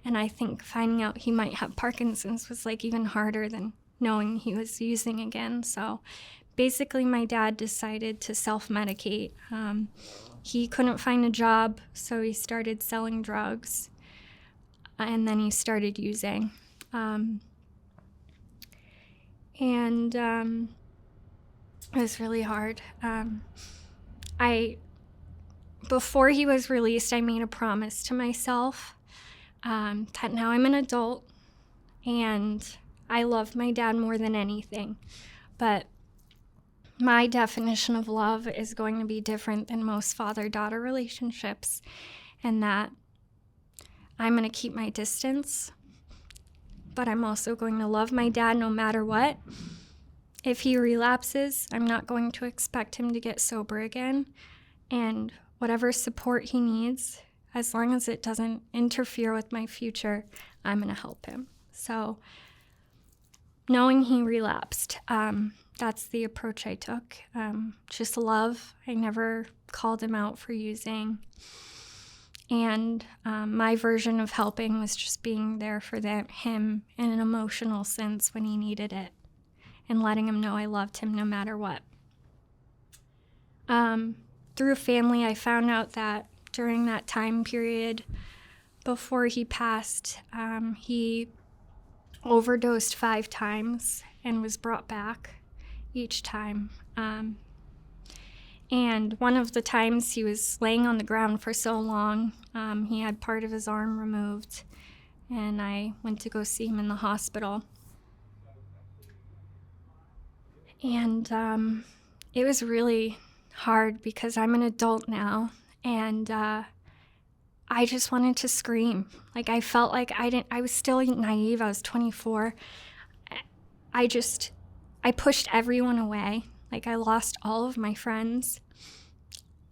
I think finding out he might have Parkinson's was, like, even harder than knowing he was using again. So basically my dad decided to self-medicate. He couldn't find a job, so he started selling drugs. And then he started using. And it was really hard. Before he was released, I made a promise to myself that now I'm an adult and I love my dad more than anything. But my definition of love is going to be different than most father-daughter relationships, and that I'm going to keep my distance, but I'm also going to love my dad no matter what. If he relapses, I'm not going to expect him to get sober again, and whatever support he needs, as long as it doesn't interfere with my future, I'm going to help him. So knowing he relapsed, that's the approach I took. Just love. I never called him out for using. And my version of helping was just being there for him in an emotional sense when he needed it, and letting him know I loved him no matter what. Through family, I found out that during that time period before he passed, he overdosed 5 times and was brought back each time. And one of the times he was laying on the ground for so long, he had part of his arm removed, and I went to go see him in the hospital. And it was really hard because I'm an adult now, and I just wanted to scream. Like, I felt like I was still naive. I was 24. I pushed everyone away. Like, I lost all of my friends.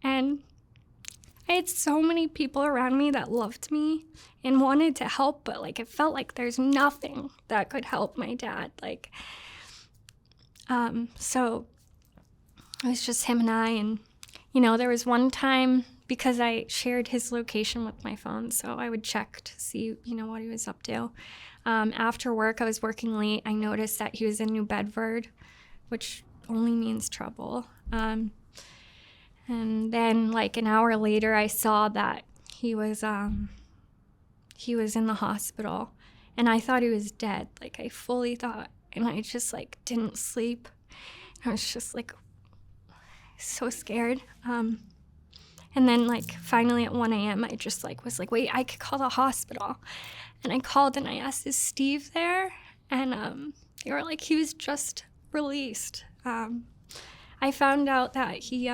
And I had so many people around me that loved me and wanted to help, but like, it felt like there's nothing that could help my dad. Like, so it was just him and I. And, there was one time, because I shared his location with my phone, so I would check to see, what he was up to. After work, I was working late. I noticed that he was in New Bedford, which only means trouble. And then, like, an hour later, I saw that he was in the hospital, and I thought he was dead. Like, I fully thought, and I just, like, didn't sleep. I was just, like, so scared. And then, like, finally at 1 a.m., I just, like, was like, wait, I could call the hospital. And I called and I asked, is Steve there? And they were like, he was just released. I found out that he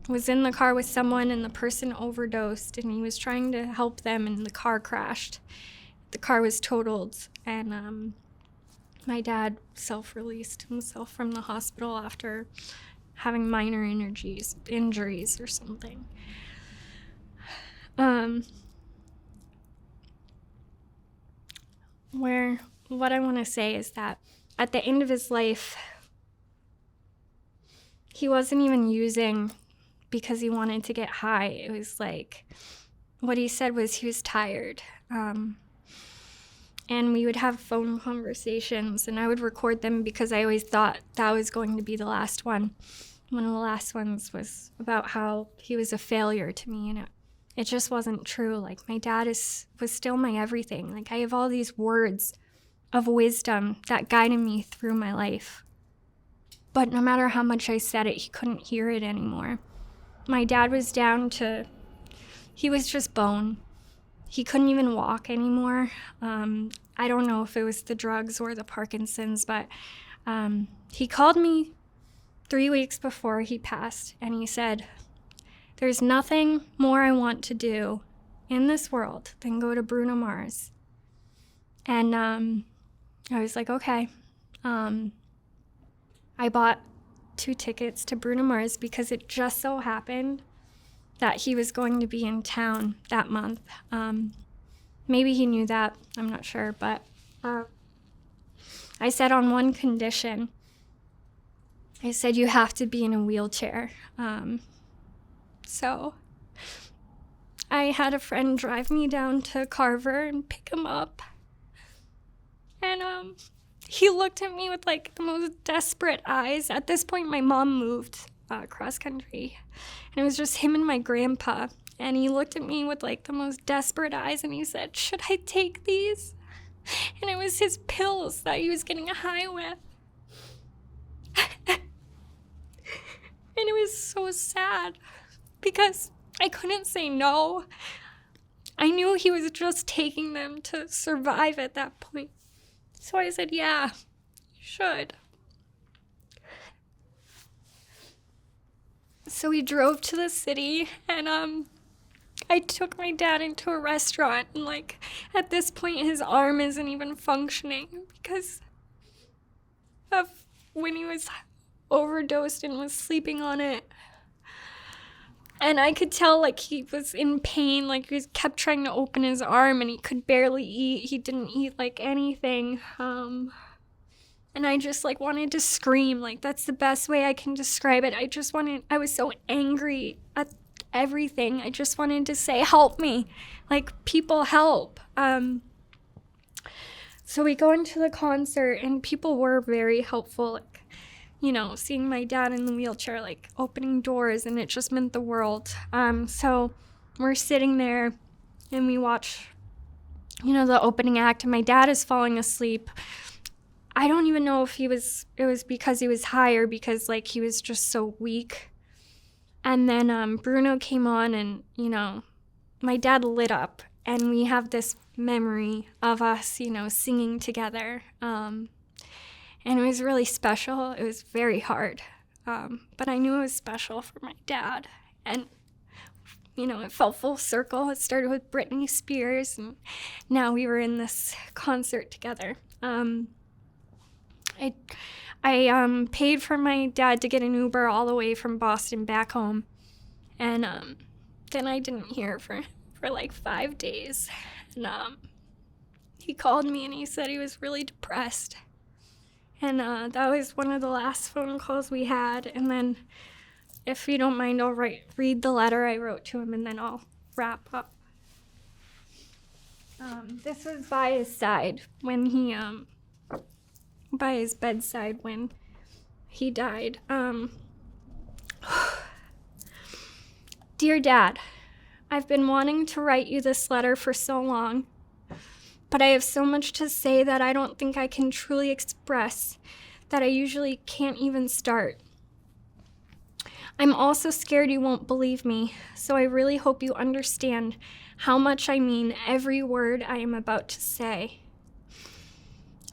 was in the car with someone, and the person overdosed, and he was trying to help them, and the car crashed. The car was totaled, and my dad self-released himself from the hospital after having minor injuries or something. What I want to say is that at the end of his life, he wasn't even using because he wanted to get high. It was like, what he said was he was tired. And we would have phone conversations, and I would record them because I always thought that was going to be the last one. One of the last ones was about how he was a failure to me, and it just wasn't true. Like, my dad was still my everything. Like, I have all these words of wisdom that guided me through my life. But no matter how much I said it, he couldn't hear it anymore. My dad was he was just bone. He couldn't even walk anymore. I don't know if it was the drugs or the Parkinson's, but he called me 3 weeks before he passed, and he said, there's nothing more I want to do in this world than go to Bruno Mars. And I was like, okay. I bought 2 tickets to Bruno Mars because it just so happened that he was going to be in town that month. Maybe he knew that, I'm not sure, but I said on one condition. I said, you have to be in a wheelchair. So I had a friend drive me down to Carver and pick him up. And he looked at me with, like, the most desperate eyes. At this point, my mom moved cross country, and it was just him and my grandpa. And he looked at me with, like, the most desperate eyes, and he said, should I take these? And it was his pills that he was getting high with. And it was so sad because I couldn't say no. I knew he was just taking them to survive at that point. So I said, yeah, you should. So we drove to the city, and I took my dad into a restaurant, and at this point his arm isn't even functioning because of when he was overdosed and was sleeping on it. And I could tell he was in pain, he kept trying to open his arm and he could barely eat. He didn't eat anything. And I just wanted to scream. That's the best way I can describe it. I was so angry at everything. I just wanted to say, help me. People help. So we go into the concert and people were very helpful. Seeing my dad in the wheelchair, opening doors, and it just meant the world. So we're sitting there and we watch, the opening act, and my dad is falling asleep. I don't even know if it was because he was high or because he was just so weak. And then Bruno came on and, my dad lit up, and we have this memory of us, singing together. And it was really special. It was very hard. But I knew it was special for my dad. And, it felt full circle. It started with Britney Spears, and now we were in this concert together. I paid for my dad to get an Uber all the way from Boston back home. And then I didn't hear for 5 days. And he called me and he said he was really depressed. And that was one of the last phone calls we had. And then, if you don't mind, I'll read the letter I wrote to him, and then I'll wrap up. This was by his side when he, by his bedside when he died. Dear Dad, I've been wanting to write you this letter for so long, but I have so much to say that I don't think I can truly express, that I usually can't even start. I'm also scared you won't believe me, so I really hope you understand how much I mean every word I am about to say.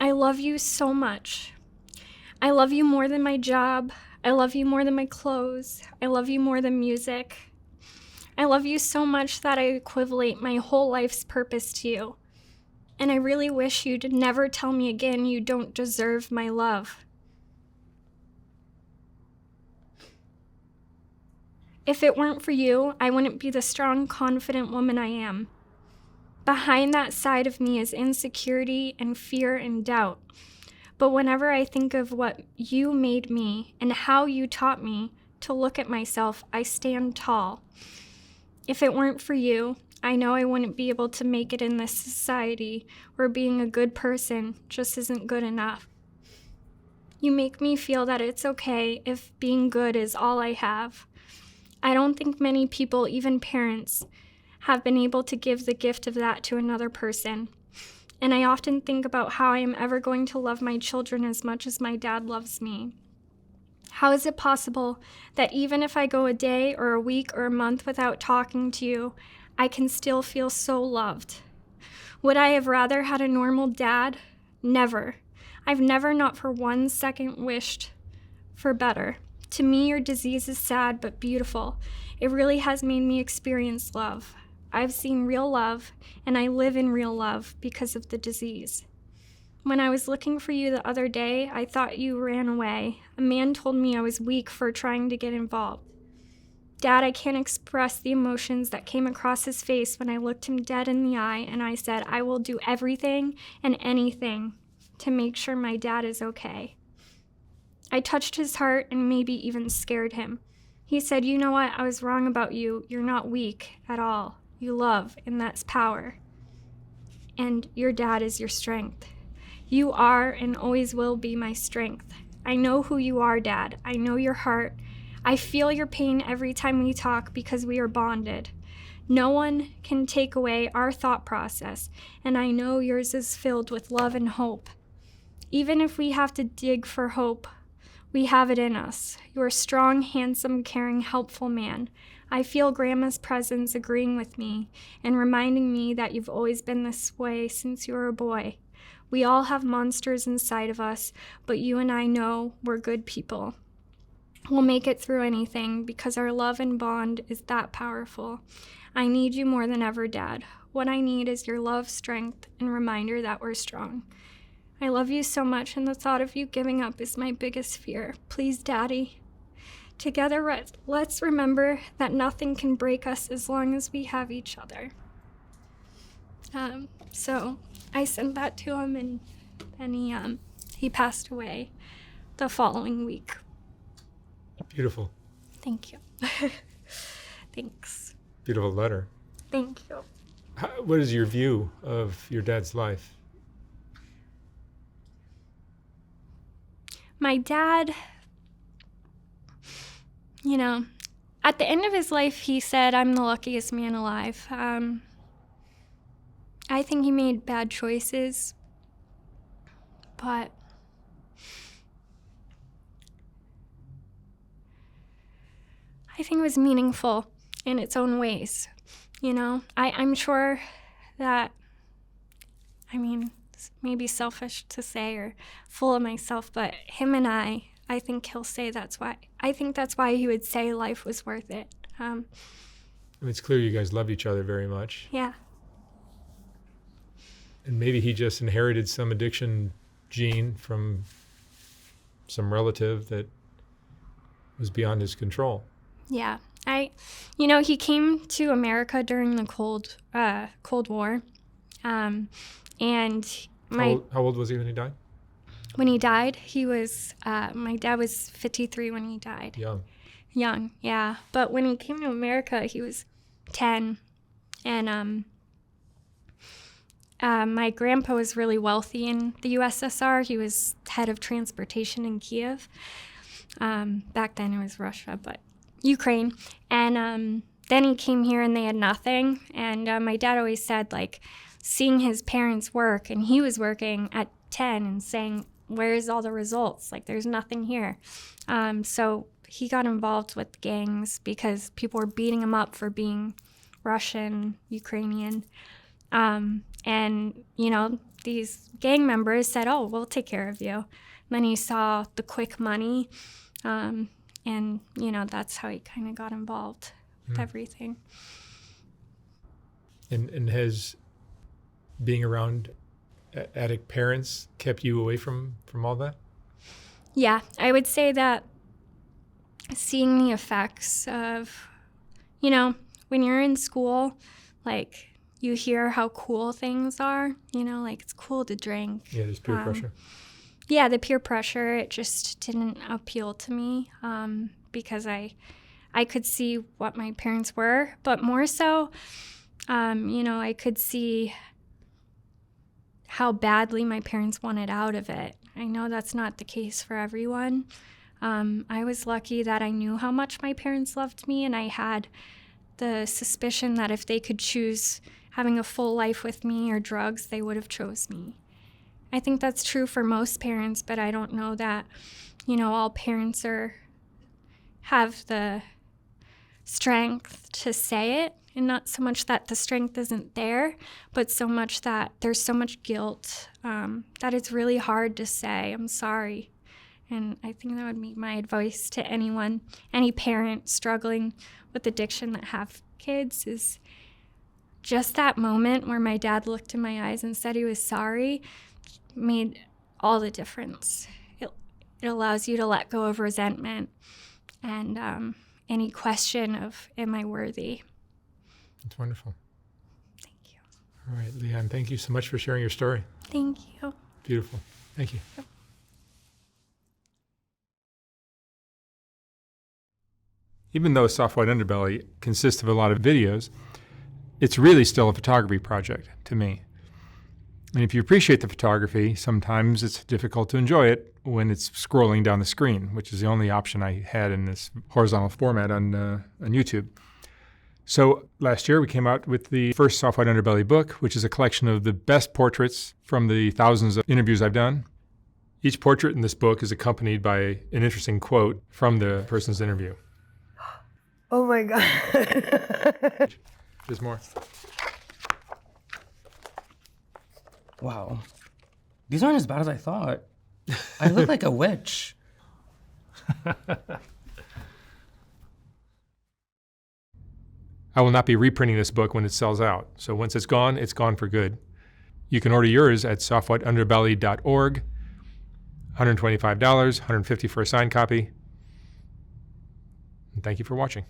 I love you so much. I love you more than my job. I love you more than my clothes. I love you more than music. I love you so much that I equivalent my whole life's purpose to you. And I really wish you'd never tell me again you don't deserve my love. If it weren't for you, I wouldn't be the strong, confident woman I am. Behind that side of me is insecurity and fear and doubt. But whenever I think of what you made me and how you taught me to look at myself, I stand tall. If it weren't for you, I know I wouldn't be able to make it in this society where being a good person just isn't good enough. You make me feel that it's okay if being good is all I have. I don't think many people, even parents, have been able to give the gift of that to another person. And I often think about how I am ever going to love my children as much as my dad loves me. How is it possible that even if I go a day or a week or a month without talking to you, I can still feel so loved? Would I have rather had a normal dad? Never. I've never, not for 1 second, wished for better. To me, your disease is sad but beautiful. It really has made me experience love. I've seen real love, and I live in real love because of the disease. When I was looking for you the other day, I thought you ran away. A man told me I was weak for trying to get involved. Dad, I can't express the emotions that came across his face when I looked him dead in the eye and I said, I will do everything and anything to make sure my dad is okay. I touched his heart and maybe even scared him. He said, you know what? I was wrong about you. You're not weak at all. You love, and that's power. And your dad is your strength. You are and always will be my strength. I know who you are, Dad. I know your heart. I feel your pain every time we talk because we are bonded. No one can take away our thought process, and I know yours is filled with love and hope. Even if we have to dig for hope, we have it in us. You're a strong, handsome, caring, helpful man. I feel Grandma's presence agreeing with me and reminding me that you've always been this way since you were a boy. We all have monsters inside of us, but you and I know we're good people. We'll make it through anything because our love and bond is that powerful. I need you more than ever, Dad. What I need is your love, strength, and reminder that we're strong. I love you so much, and the thought of you giving up is my biggest fear. Please, Daddy. Together, let's remember that nothing can break us as long as we have each other. So I sent that to him, and then he passed away the following week. Beautiful. Thank you. Thanks. Beautiful letter. Thank you. What is your view of your dad's life? My dad, at the end of his life, he said, I'm the luckiest man alive. I think he made bad choices, but I think it was meaningful in its own ways. I'm sure that, it's maybe selfish to say or full of myself, but him and I think he'll say I think that's why he would say life was worth it. It's clear you guys loved each other very much. Yeah. And maybe he just inherited some addiction gene from some relative that was beyond his control. Yeah. He came to America during the Cold War. And How old was he when he died? when he died, my dad was 53 when he died. Young, yeah. But when he came to America, he was 10. And my grandpa was really wealthy in the USSR. He was head of transportation in Kiev. Back then it was Russia, but Ukraine. And then he came here and they had nothing. And my dad always said, seeing his parents work, and he was working at 10 and saying, where's all the results? There's nothing here. So he got involved with gangs because people were beating him up for being Russian, Ukrainian. And these gang members said, oh, we'll take care of you. And then he saw the quick money. And that's how he kind of got involved with everything. And has being around addict parents kept you away from all that? Yeah, I would say that seeing the effects of, when you're in school, you hear how cool things are, it's cool to drink. Yeah, there's peer pressure. Yeah, the peer pressure, it just didn't appeal to me because I could see what my parents were, but more so, I could see how badly my parents wanted out of it. I know that's not the case for everyone. I was lucky that I knew how much my parents loved me, and I had the suspicion that if they could choose having a full life with me or drugs, they would have chose me. I think that's true for most parents, but I don't know that, all parents have the strength to say it, and not so much that the strength isn't there, but so much that there's so much guilt that it's really hard to say, I'm sorry. And I think that would be my advice to any parent struggling with addiction that have kids, is just that moment where my dad looked in my eyes and said he was sorry made all the difference. It allows you to let go of resentment and any question of, am I worthy? That's wonderful. Thank you. All right, Leanne, thank you so much for sharing your story. Thank you. Beautiful. Thank you. Even though Soft White Underbelly consists of a lot of videos, it's really still a photography project to me. And if you appreciate the photography, sometimes it's difficult to enjoy it when it's scrolling down the screen, which is the only option I had in this horizontal format on YouTube. So last year we came out with the first Soft White Underbelly book, which is a collection of the best portraits from the thousands of interviews I've done. Each portrait in this book is accompanied by an interesting quote from the person's interview. Oh my God. There's more. Wow. These aren't as bad as I thought. I look like a witch. I will not be reprinting this book when it sells out. So once it's gone for good. You can order yours at softwhiteunderbelly.org. $125, $150 for a signed copy. And thank you for watching.